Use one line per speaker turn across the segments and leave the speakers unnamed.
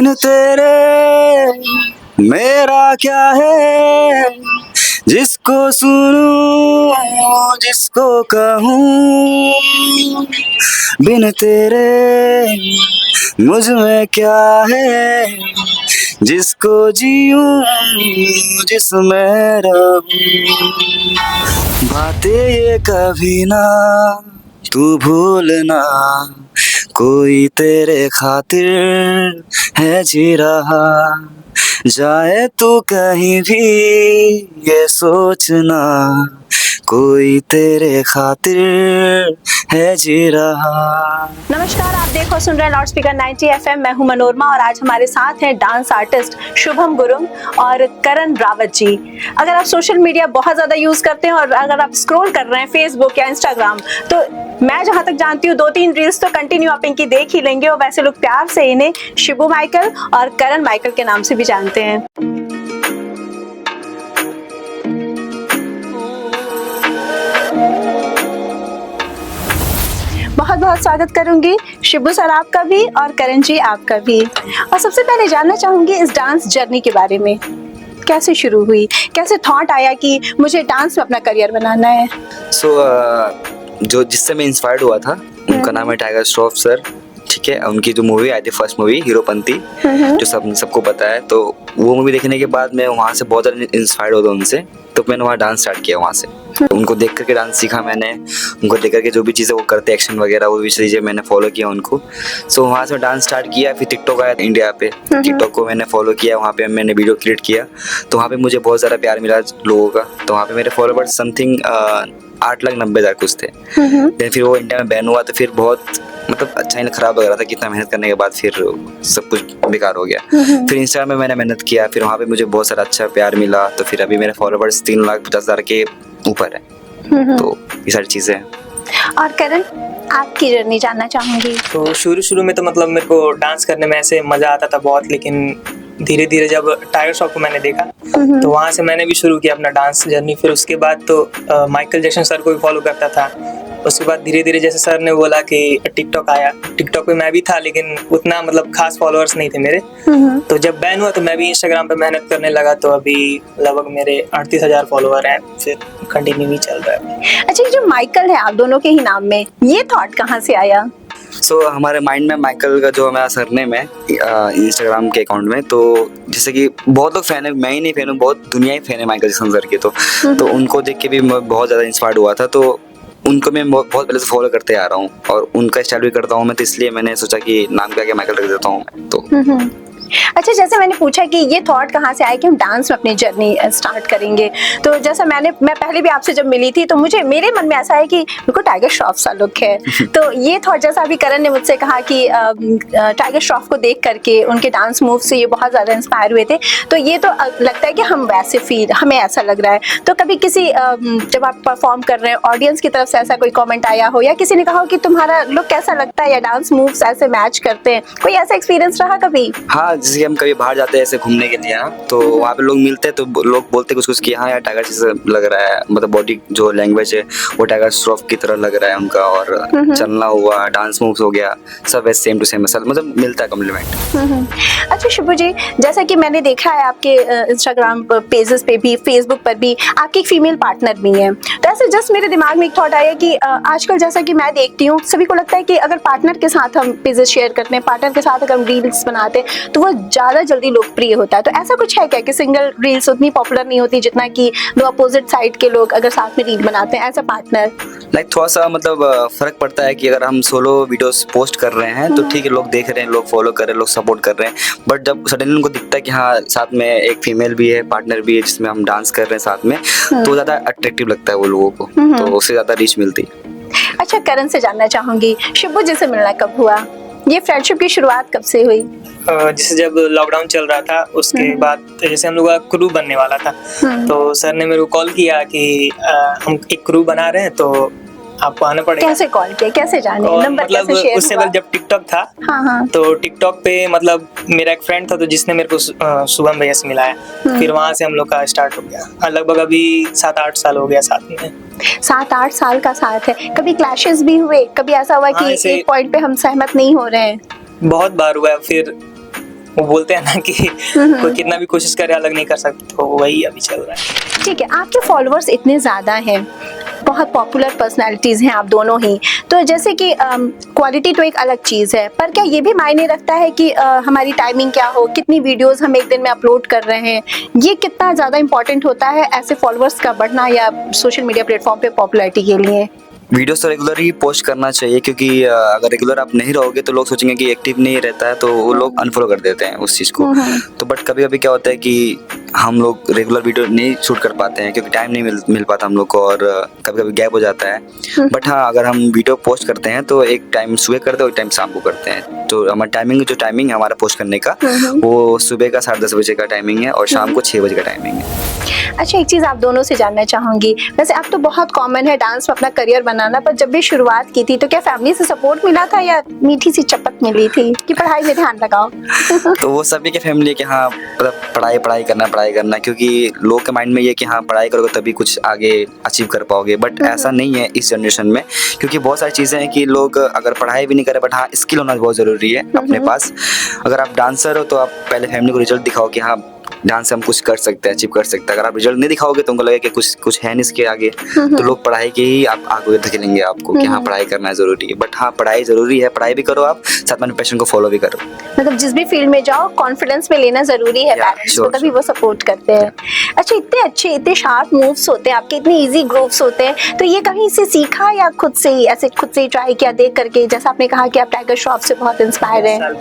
बिन तेरे मेरा क्या है, जिसको सुनूं जिसको कहूँ, बिन तेरे मुझ में क्या है, जिसको जीऊं जिसमें रहूं। बातें ये कभी ना तू भूलना, कोई तेरे खातिर है जी रहा, जाए तू कहीं भी ये सोचना, कोई तेरे खातिर है जी रहा।
नमस्कार, आप देखो सुन रहे हैं लाउड स्पीकर 90 FM। मैं हूं मनोरमा और आज हमारे साथ हैं डांस आर्टिस्ट शुभम गुरुंग और करण रावत जी। अगर आप सोशल मीडिया बहुत ज़्यादा यूज़ करते हैं और अगर आप स्क्रॉल कर रहे हैं फेसबुक या इंस्टाग्राम, तो मैं जहां तक जानती हूँ 2-3 रील्स तो कंटिन्यू आप इनकी देख ही लेंगे। और वैसे लोग प्यार से इन्हें शिबू माइकल और करण माइकल के नाम से भी जानते हैं। बहुत बहुत स्वागत करूंगी शिबू सर आपका भी और करण जी आपका भी। और सबसे पहले जानना चाहूंगी इस डांस जर्नी के बारे में, कैसे शुरू हुई, कैसे थॉट आया कि मुझे डांस में अपना करियर बनाना है।
जो जिससे मैं इंस्पायर्ड हुआ था उनका नाम है टाइगर श्रॉफ सर, ठीक है। उनकी जो मूवी आई थी फर्स्ट मूवी हीरोपंती, जो सबको पता है, तो वो मूवी देखने के बाद मैं वहाँ से बहुत ज़्यादा इंस्पायर्ड होता उनसे, तो मैंने वहाँ डांस स्टार्ट किया। वहाँ से उनको देख करके डांस सीखा मैंने, उनको देख करके जो भी चीज़ें वो करते एक्शन वगैरह वो भी चीज़ें मैंने फॉलो किया उनको। सो वहाँ से डांस स्टार्ट किया। फिर टिकटॉक आया इंडिया पे, टिकटॉक को मैंने फॉलो किया, वहाँ पे मैंने वीडियो क्रिएट किया, तो वहाँ पे मुझे बहुत ज़्यादा प्यार मिला लोगों का। तो वहाँ पे मेरे फॉलोवर्स समथिंग 8,90,000 कुछ थे। देन फिर वो इंडिया में बैन हुआ, तो फिर बहुत मतलब अच्छा ही खराब लग रहा था कि इतना मेहनत करने के बाद फिर सब कुछ बेकार हो गया। फिर इंस्टाग्राम में मैंने मेहनत किया, फिर वहाँ पे मुझे बहुत सारा अच्छा प्यार मिला, तो फिर अभी मेरे फॉलोवर्स 3,50,000 के ऊपर है। तो ये सारी चीज़ें हैं।
और करण, आपकी जर्नी जानना चाहूंगी।
तो शुरू में तो मतलब मेरे को डांस करने में ऐसे मज़ा आता था बहुत, लेकिन धीरे धीरे जब टाइगर श्रॉफ को मैंने देखा तो वहाँ से मैंने भी शुरू किया अपना डांस जर्नी। फिर उसके बाद तो माइकल जैक्सन सर को भी फॉलो करता था। उसके बाद धीरे धीरे जैसे सर ने बोला कि टिकटॉक आया, टिकटॉक पे मैं भी था, लेकिन उतना मतलब खास फॉलोअर्स नहीं थे मेरे। तो जब बैन हुआ तो मैं भी इंस्टाग्राम पे मेहनत करने लगा, तो अभी लगभग मेरे 38,000 फॉलोअर हैं। फिर कंटिन्यू ही चल रहा है।
अच्छा, ये जो माइकल है आप दोनों के ही नाम में, ये थॉट कहाँ से आया?
हमारे माइंड में माइकल का जो हमारा सरनेम है इंस्टाग्राम के अकाउंट में, तो जैसे कि बहुत लोग फैन है, मैं ही नहीं फैन हूँ, बहुत दुनिया ही फैन है माइकल जैक्सन सर के। तो उनको देख के भी मैं बहुत ज़्यादा इंस्पायर्ड हुआ था, तो उनको मैं बहुत पहले से फॉलो करते आ रहा हूँ और उनका स्टाइल भी करता हूँ मैं, तो इसलिए मैंने सोचा कि नाम क्या क्या माइकल रख देता हूँ मैं। तो
अच्छा, जैसे मैंने पूछा कि ये थॉट कहाँ से आया कि हम डांस में अपनी जर्नी स्टार्ट करेंगे, तो जैसा मैं पहले भी आपसे जब मिली थी तो मेरे मन में ऐसा है कि मेरे को टाइगर श्रॉफ सा लुक है। तो ये थॉट, जैसा अभी करण ने मुझसे कहा कि टाइगर श्रॉफ को देख करके उनके डांस मूव से ये बहुत ज़्यादा इंस्पायर हुए थे, तो ये तो लगता है कि हम वैसे फील, हमें ऐसा लग रहा है। तो कभी किसी जब आप परफॉर्म कर रहे हैं ऑडियंस की तरफ से ऐसा कोई कॉमेंट आया हो या किसी ने कहा हो कि तुम्हारा लुक कैसा लगता है या डांस मूव्स ऐसे मैच करते हैं, कोई ऐसा एक्सपीरियंस रहा कभी?
हाँ, जैसे हम कभी बाहर जाते हैं ऐसे घूमने के लिए, तो वहाँ पे लोग मिलते हैं तो लोग बोलते कुछ कि हाँ यार टाइगर जैसे लग रहा है, मतलब बॉडी जो लैंग्वेज है वो टाइगर श्रॉफ की तरह लग रहा है उनका, और चलना हुआ, डांस मूव्स हो गया, सब सेम टू सेम मतलब मिलता है कॉम्प्लीमेंट।
अच्छा शिबू जी, जैसा कि मैंने देखा है आपके इंस्टाग्राम पेजेस पे भी, फेसबुक पर भी आपकी एक फीमेल पार्टनर भी है, तो ऐसे जस्ट मेरे दिमाग में एक थॉट आया कि आजकल जैसा कि मैं देखती हूँ सभी को लगता है कि अगर पार्टनर के साथ हम पेजेस शेयर करते हैं, पार्टनर के साथ अगर हम रील्स बनाते हैं तो वो ज़्यादा जल्दी लोकप्रिय होता है। तो ऐसा कुछ है क्या कि सिंगल रील्स उतनी पॉपुलर नहीं होती जितना कि दो अपोजिट साइड के लोग अगर साथ में रील बनाते हैं एज अ पार्टनर?
लाइक थोड़ा सा मतलब फर्क पड़ता है कि अगर हम सोलो वीडियोस पोस्ट कर रहे हैं तो ठीक है, लोग देख रहे हैं, लोग फॉलो कर रहे हैं, लोग सपोर्ट कर रहे हैं, बट जब सडनली उनको दिखता है कि हाँ साथ में एक फीमेल भी है, पार्टनर भी है जिसमें हम डांस कर रहे हैं साथ में, तो ज़्यादा अट्रैक्टिव लगता है वो लोगों को, तो उससे ज़्यादा रीच मिलती है।
अच्छा, करण से जानना चाहूंगी, शिबू जी से मिलना कब हुआ, ये फ्रेंडशिप की शुरुआत कब से हुई?
जैसे जब लॉकडाउन चल रहा था उसके बाद जैसे हम लोग का क्रू बनने वाला था, तो सर ने मेरे को कॉल किया कि हम एक क्रू बना रहे हैं तो आपको आना पड़ेगा।
कैसे कॉल किया, कैसे जाने, नंबर
मतलब
कैसे शेयर
उससे
हुआ?
पहले जब टिकटॉक था,
हाँ।
तो टिकटॉक पे मतलब मेरा एक फ्रेंड था तो जिसने मेरे को शुभम भैया से मिलाया, फिर वहाँ से हम लोग का स्टार्ट हो गया। लगभग अभी 7-8 साल हो गया साथ में।
7-8 साल का साथ है। कभी क्लैशेस भी हुए, कभी ऐसा हुआ कि एक पॉइंट पे हम सहमत नहीं हो रहे हैं?
बहुत बार हुआ। फिर वो बोलते हैं ना कि कोई कितना भी कोशिश करे अलग नहीं कर सकता, तो वही अभी चल रहा है।
ठीक है, आपके फॉलोअर्स इतने ज़्यादा हैं, बहुत पॉपुलर पर्सनालिटीज़ हैं आप दोनों ही, तो जैसे कि क्वालिटी तो एक अलग चीज़ है, पर क्या ये भी मायने रखता है कि हमारी टाइमिंग क्या हो, कितनी वीडियोस हम एक दिन में अपलोड कर रहे हैं, ये कितना ज़्यादा इंपॉर्टेंट होता है ऐसे फॉलोअर्स का बढ़ना या सोशल मीडिया प्लेटफॉर्म पे पॉपुलैरिटी के लिए?
वीडियोस तो रेगुलर ही पोस्ट करना चाहिए, क्योंकि अगर रेगुलर आप नहीं रहोगे तो लोग सोचेंगे कि एक्टिव नहीं रहता है, तो वो लोग अनफॉलो कर देते हैं उस चीज़ को। तो बट कभी कभी क्या होता है कि हम लोग रेगुलर वीडियो नहीं शूट कर पाते हैं क्योंकि टाइम नहीं मिल पाता हम लोग को, और कभी कभी गैप हो जाता है। बट हाँ, अगर हम वीडियो पोस्ट करते हैं तो एक टाइम सुबह करते हैं और एक टाइम शाम को करते हैं। तो हमारा टाइमिंग है हमारा पोस्ट करने का, वो सुबह का 10:30 बजे का टाइमिंग है और शाम को 6 बजे का टाइमिंग है।
अच्छा, एक चीज़ आप दोनों से जानना चाहूँगी, वैसे अब तो बहुत कॉमन है डांस में अपना करियर बनाना, पर जब भी शुरुआत की थी तो क्या फैमिली से सपोर्ट मिला था या मीठी सी चपत मिली थी कि पढ़ाई में ध्यान लगाओ?
तो वो सभी के फैमिली है कि हाँ मतलब पढ़ाई करना, क्योंकि लोग के माइंड में ये कि हाँ पढ़ाई करोगे तभी कुछ आगे अचीव कर पाओगे। बट ऐसा नहीं है इस जनरेशन में, क्योंकि बहुत सारी चीज़ें हैं कि लोग अगर पढ़ाई भी नहीं करें, बट हाँ स्किल होना बहुत ज़रूरी है अपने पास। अगर आप डांसर हो तो आप पहले फैमिली को रिजल्ट दिखाओ कि हाँ डांस से हम कुछ कर सकते हैं, अचीव कर सकते हैं। अगर आप रिजल्ट नहीं दिखाओगे तो उनको लगेगा कि कुछ है नहीं इसके आगे, तो लोग पढ़ाई के ही आप आगे धकेलेंगे आपको कि हाँ पढ़ाई करना जरूरी है। बट हाँ पढ़ाई जरूरी है, पढ़ाई भी करो आप, साथ में पैशन को फॉलो भी करो।
मतलब जिस भी फील्ड में जाओ कॉन्फिडेंस में लेना जरूरी है पेरेंट्स को, तभी वो सपोर्ट करते हैं। अच्छा, इतने अच्छे इतने शार्प मूव्स होते हैं आपके, इतने इजी ग्रूव्स होते हैं, तो ये कहीं से सीखा या खुद से ही ट्राई किया देख करके? जैसा आपने कहा कि आप टाइगर श्रॉफ से बहुत इंस्पायर हैं।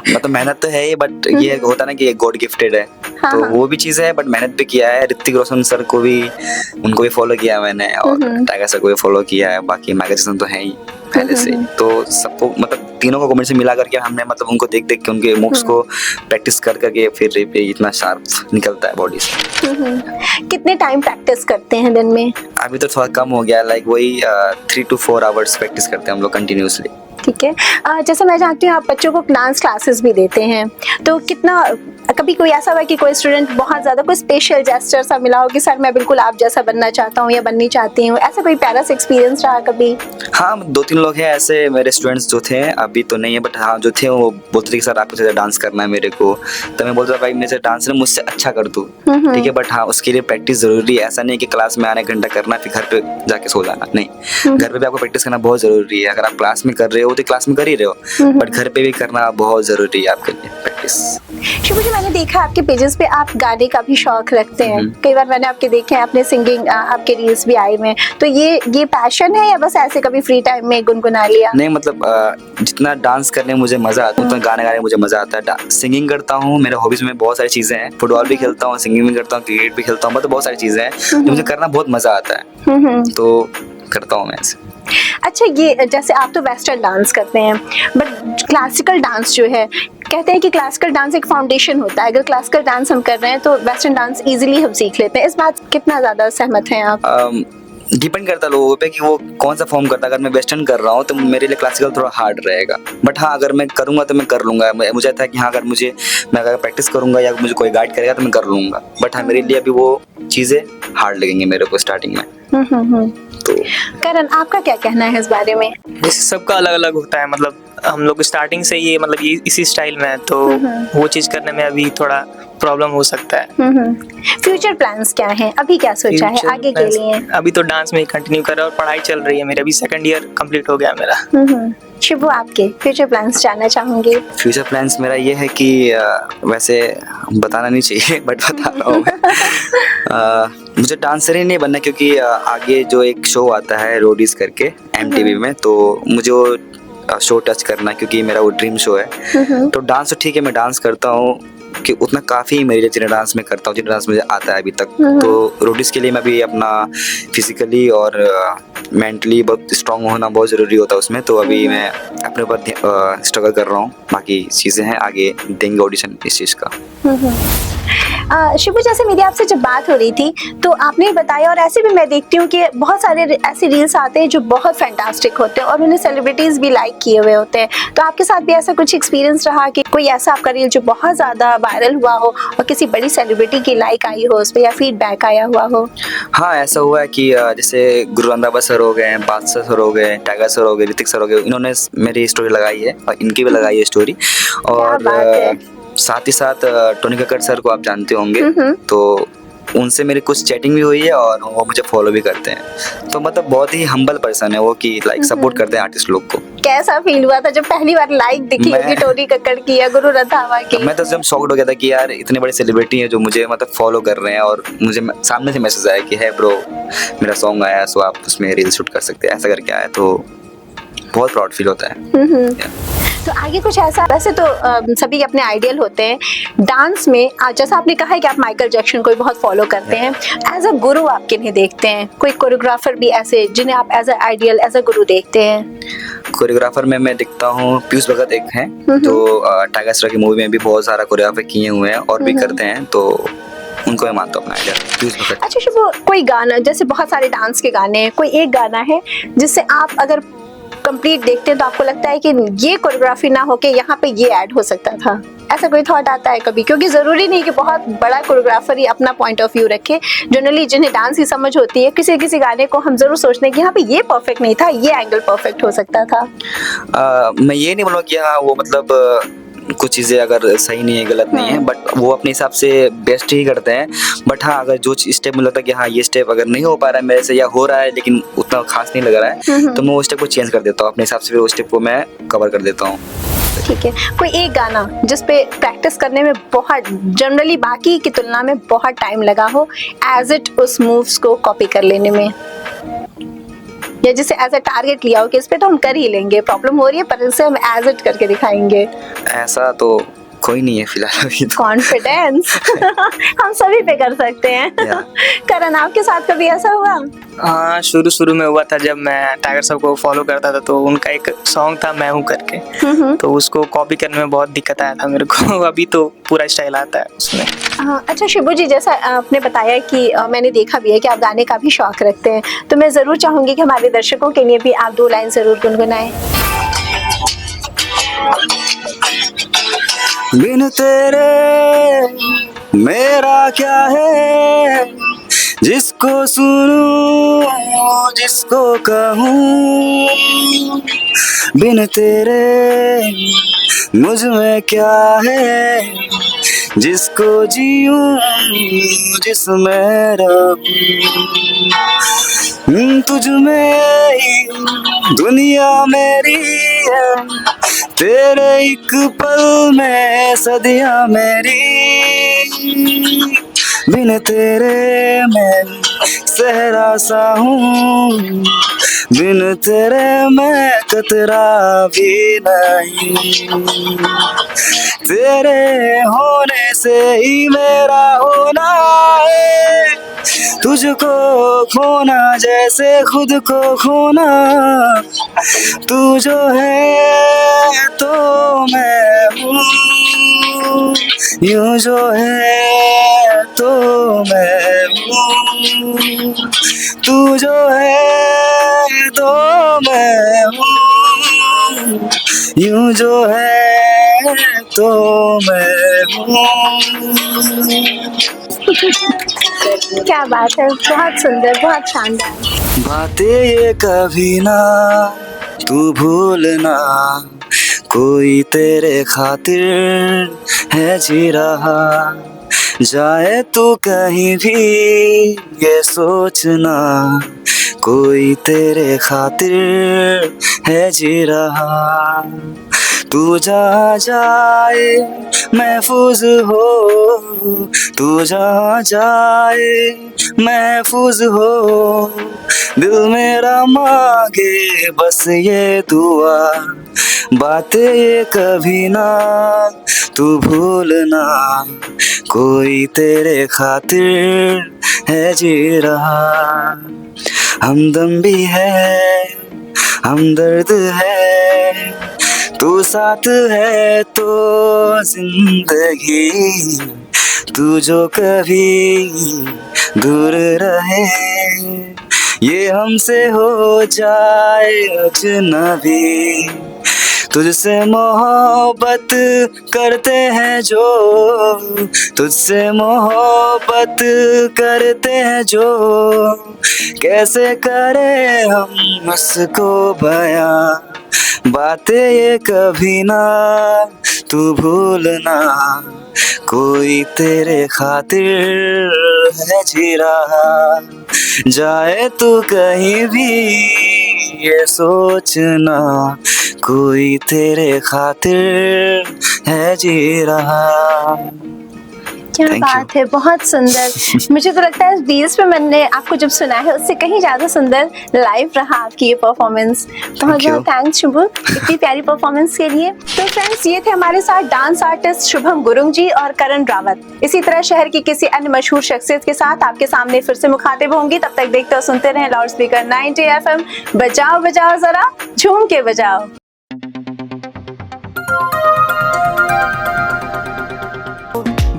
मतलब मेहनत तो है ही, बट ये होता ना कि गॉड गिफ्टेड है, तो वो भी चीज़ है, बट मेहनत भी किया है। ऋतिक रोशन सर को भी, उनको भी फॉलो किया मैंने, और टाइगर सर को भी फॉलो किया है। बाकी माइकल जैक्सन तो है ही पहले से, तो सबको मतलब तीनों को कॉमेडी से मिला करके हमने मतलब उनको देख के उनके मूव्स को प्रैक्टिस करके फिर इतना शार्प निकलता है बॉडी से।
कितने टाइम प्रैक्टिस करते हैं दिन में?
अभी तो थोड़ा कम हो गया, लाइक वही 3 to 4 आवर्स प्रैक्टिस करते हैं हम लोग कंटिन्यूसली।
ठीक है, जैसे मैं जानती हूँ आप बच्चों को डांस क्लासेस भी देते हैं, तो कितना कभी कोई ऐसा हुआ कि कोई स्टूडेंट बहुत ज़्यादा कोई स्पेशल जेस्चर सा मिला हो कि सर मैं बिल्कुल आप जैसा बनना चाहता हूँ या बननी चाहती हूँ, ऐसा कोई प्यारा सा एक्सपीरियंस रहा कभी?
हाँ, 2-3 लोग हैं ऐसे मेरे स्टूडेंट्स जो थे, अभी तो नहीं है, बट हाँ जो थे वो बोलते थे कि सर आपको डांस करना है मेरे को। तो मैं बोलता था भाई मेरे से डांस ना मुझसे अच्छा कर तू, ठीक है, बट हाँ उसके लिए प्रैक्टिस जरूरी है। ऐसा नहीं कि क्लास में आने घंटा करना फिर घर पे जाके सो जाना, नहीं, घर पे भी आपको प्रैक्टिस करना बहुत जरूरी है। अगर आप क्लास में कर रहे हो तो क्लास में कर ही रहे हो, बट घर पे भी करना बहुत जरूरी है आपके लिए प्रैक्टिस।
शिवू जी, मैंने देखा आपके पेजेस पे आप गाने का भी शौक रखते हैं, कई बार मैंने आपके देखे हैं, आपने सिंगिंग आपके रील्स भी आए में, तो ये पैशन है या बस ऐसे कभी फ्री टाइम में गुनगुना लिया?
नहीं, मतलब जितना डांस करने में मुझे मजा आता है उतना गाने गाने में मुझे मजा आता है। सिंगिंग करता हूँ, मेरे हॉबीज में बहुत सारी चीजें हैं, फुटबॉल भी खेलता हूँ, सिंगिंग भी करता हूँ, क्रिकेट भी खेलता हूँ, मतलब बहुत सारी चीजें हैं जो मुझे करना बहुत मजा आता है, तो करता हूँ मैं ऐसे।
अच्छा, ये जैसे आप तो वेस्टर्न डांस करते हैं, बट क्लासिकल डांस जो है, कहते हैं कि क्लासिकल डांस एक फाउंडेशन होता है, अगर क्लासिकल डांस हम कर रहे हैं तो वेस्टर्न डांस इजीली हम सीख लेते हैं। इस बात कितना ज्यादा सहमत हैं आप?
डिपेंड करता है लोगों पे कि वो कौन सा फॉर्म करता है। अगर मैं वेस्टर्न कर रहा हूँ तो मेरे लिए क्लासिकल थोड़ा हार्ड रहेगा, बट हाँ अगर मैं करूँगा तो मैं कर लूँगा। मुझे आता है कि हाँ अगर मैं अगर प्रैक्टिस करूँगा या मुझे कोई गाइड करेगा तो मैं कर लूँगा, बट हाँ मेरे लिए अभी वो चीज़ें हार्ड लगेंगी मेरे को स्टार्टिंग में। तो
करण, आपका क्या कहना है इस बारे में?
जैसे सबका अलग अलग होता है, मतलब हम लोग स्टार्टिंग से ये मतलब ये इसी स्टाइल में है, तो वो चीज़ करने में अभी थोड़ा प्रॉब्लम हो सकता है।
फ्यूचर प्लान्स क्या हैं? अभी क्या सोचा है आगे के लिए?
अभी तो डांस में ही कंटिन्यू कर रहा हूँ और पढ़ाई चल रही है मेरी, अभी 2nd ईयर कंप्लीट हो गया मेरा।
शिवू, आपके फ्यूचर प्लान्स जानना चाहूंगी।
फ्यूचर प्लान्स मेरा ये है कि वैसे बताना नहीं चाहिए बट बता रहा हूँ मैं। मुझे डांसर ही नहीं बनना, क्योंकि आगे जो एक शो आता है रोडीज करके MTV में, तो मुझे वो शो टच करना, क्योंकि मेरा वो ड्रीम शो है। तो डांस तो ठीक है, मैं डांस करता हूँ कि उतना काफ़ी मेरे लिए जितना डांस में करता हूँ, जितना डांस मुझे आता है अभी तक। तो रोडीज के लिए मैं भी अपना फिजिकली और मेंटली बहुत स्ट्रांग होना बहुत ज़रूरी होता है उसमें, तो अभी मैं अपने ऊपर स्ट्रगल कर रहा हूँ। बाकी चीज़ें हैं, आगे देंगे ऑडिशन इस चीज़ का।
शिवू, जैसे मेरी आपसे जब बात हो रही थी तो आपने बताया, और ऐसे भी मैं देखती हूँ कि बहुत सारे ऐसे रील्स आते हैं जो बहुत फैंटास्टिक होते हैं और उन्हें सेलिब्रिटीज़ भी लाइक किए हुए होते हैं, तो आपके साथ भी ऐसा कुछ एक्सपीरियंस रहा कि कोई ऐसा आपका रील जो बहुत ज़्यादा वायरल हुआ हो और किसी बड़ी सेलिब्रिटी की लाइक आई हो उस पर या फीडबैक आया हुआ हो?
हाँ, ऐसा हुआ है कि जैसे गुरु रंधावा सर हो गए, बादशाह सर हो गए, टाइगर सर हो गए, ऋतिक सर हो गए, इन्होंने मेरी स्टोरी लगाई है और इनकी भी लगाई है स्टोरी। और
बात है।
साथ ही साथ टोनी कक्कड़ सर को आप जानते होंगे, तो उनसे मेरी कुछ चैटिंग भी हुई है और वो मुझे फॉलो भी करते हैं। तो मतलब बहुत ही हम्बल पर्सन है वो, कि लाइक सपोर्ट करते हैं आर्टिस्ट लोग को।
कैसा फील हुआ था जब पहली बार लाइक दिखी
मैं-
होगी टोनी कक्कड़ की या गुरु रंधावा की?
मैं तो एकदम शॉक्ड हो गया था कि यार इतने बड़े सेलिब्रिटी हैं जो मुझे मतलब फॉलो कर रहे हैं, और मुझे सामने से मैसेज आया कि है ब्रो मेरा सॉन्ग आया, सो आप उसमें रील शूट कर सकते हैं, ऐसा करके आया। तो बहुत प्राउड फील होता है।
तो आगे कुछ ऐसा, वैसे तो सभी के अपने आइडियल होते हैं डांस में। जैसा आपने कहा है कि आप माइकल जैक्सन को भी बहुत फॉलो करते हैं, एज अ गुरु आप किन्हें देखते हैं? कोई कोरियोग्राफर भी ऐसे जिन्हें आप as a ideal, as a guru देखते हैं?
कोरियोग्राफर में मैं दिखता हूँ पीयूष भगत एक हैं, तो टाइगर सर की मूवी में भी बहुत सारा कोरियोग्राफर किए हुए हैं और भी करते हैं, तो उनको मैं मानता हूँ अपना आइडिया, पीयूष भगत।
अच्छा शुभ, कोई गाना, जैसे बहुत सारे डांस के गाने हैं, कोई एक गाना है जिससे आप अगर कंप्लीट देखते हैं तो आपको लगता है कि ये कोरियोग्राफी ना होके यहाँ पे ये ऐड हो सकता था? ऐसा कोई थॉट आता है कभी? क्योंकि जरूरी नहीं कि बहुत बड़ा कोरियोग्राफर ही अपना पॉइंट ऑफ व्यू रखे। जनरली जिन्हें डांस की समझ होती है, किसी किसी गाने को हम जरूर सोचते हैं कि यहाँ पे ये परफेक्ट नहीं था, ये एंगल परफेक्ट हो सकता था।
मैं ये नहीं बोलूँगा कि हाँ वो मतलब कुछ चीज़ें अगर सही नहीं है, गलत नहीं है, बट वो अपने हिसाब से बेस्ट ही करते हैं। बट हाँ, अगर जो स्टेप मुझे लगता है कि हाँ ये स्टेप अगर नहीं हो पा रहा है मेरे से, या हो रहा है लेकिन उतना खास नहीं लग रहा है, तो मैं वो स्टेप को चेंज कर देता हूँ अपने हिसाब से, फिर वो स्टेप को मैं कवर कर देता हूँ।
ठीक है, कोई एक गाना जिस पे प्रैक्टिस करने में बहुत, जनरली बाकी की तुलना में बहुत टाइम लगा हो, एज इट उस मूव्स को कॉपी कर लेने में, या जिसे एज अ टारगेट लिया हो कि इस पे तो हम कर ही लेंगे, प्रॉब्लम हो रही है पर इसे हम एज इट करके दिखाएंगे?
ऐसा तो कोई नहीं है फिलहाल अभी तो।
कॉन्फिडेंस हम सभी पे कर सकते हैं। करण, आपके साथ कभी ऐसा हुआ?
हाँ, शुरू में हुआ था जब मैं टाइगर साहब को फॉलो करता था, तो उनका एक सॉन्ग था मैं हूँ करके, तो उसको कॉपी करने में बहुत दिक्कत आया था मेरे को। अभी तो पूरा स्टाइल आता है उसमें।
अच्छा शिबू जी, जैसा आपने बताया कि मैंने देखा भी है कि आप गाने का भी शौक रखते हैं, तो मैं जरूर चाहूंगी कि हमारे दर्शकों के लिए भी आप 2 लाइन जरूर गुनगुनाएं।
बिन तेरे मेरा क्या है, जिसको सुनूं जिसको कहूँ, बिन तेरे मुझ में क्या है, जिसको जीऊं जिसमें रहूं, तुझ में ही दुनिया मेरी है, तेरे एक पल में सदियां मेरी, बिन तेरे मैं सहरा सा हूँ, बिन तेरे मैं कतरा भी नहीं, तेरे होने से ही मेरा होना है, तुझको खोना जैसे खुद को खोना, तू जो है तो मैं हूँ, यूं जो है तो मैं हूँ, तू जो है तो मैं हूँ, यूं जो है तो मैं हूँ।
क्या बात है, बहुत सुंदर, बहुत शानदार।
बातें ये कभी ना तू भूलना, कोई तेरे खातिर है जी रहा, जाए तू कहीं भी ये सोचना, कोई तेरे खातिर है जी रहा, तू जहाँ जाए महफूज हो, तू जहाँ जाए महफूज हो, दिल मेरा मांगे बस ये दुआ, बातें ये कभी ना तू भूलना, कोई तेरे खातिर है जी रहा, हमदम भी है हमदर्द है, तू साथ है तो जिंदगी, तू जो कभी दूर रहे, ये हमसे हो जाए अजनबी, तुझसे मोहब्बत करते हैं जो, तुझसे मोहब्बत करते हैं जो, कैसे करें हम उसको बयां, बातें ये कभी ना तू भूलना, कोई तेरे खातिर है जी रहा, जाए तू कहीं भी ये सोचना, कोई तेरे खातिर है जी रहा।
क्या
Thank you.
बात है, बहुत सुंदर। मुझे तो लगता है रील्स पे मैंने आपको जब सुना है उससे कहीं ज्यादा सुंदर लाइव रहा आपकी ये परफॉर्मेंस। बहुत
you.
बहुत थैंक्स शुभम इतनी प्यारी परफॉर्मेंस के लिए। तो फ्रेंड्स, ये थे हमारे साथ डांस आर्टिस्ट शुभम गुरुंग जी और करण रावत। इसी तरह शहर की किसी अन्य मशहूर शख्सियत के साथ आपके सामने फिर से मुखातिब होंगी। तब तक देखते और सुनते रहें लाउड स्पीकर 90 FM। बजाओ बजाओ जरा झूम के बजाओ।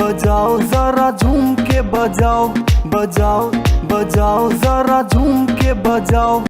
बजाओ जरा झूम के बजाओ, बजाओ बजाओ जरा झूम के बजाओ।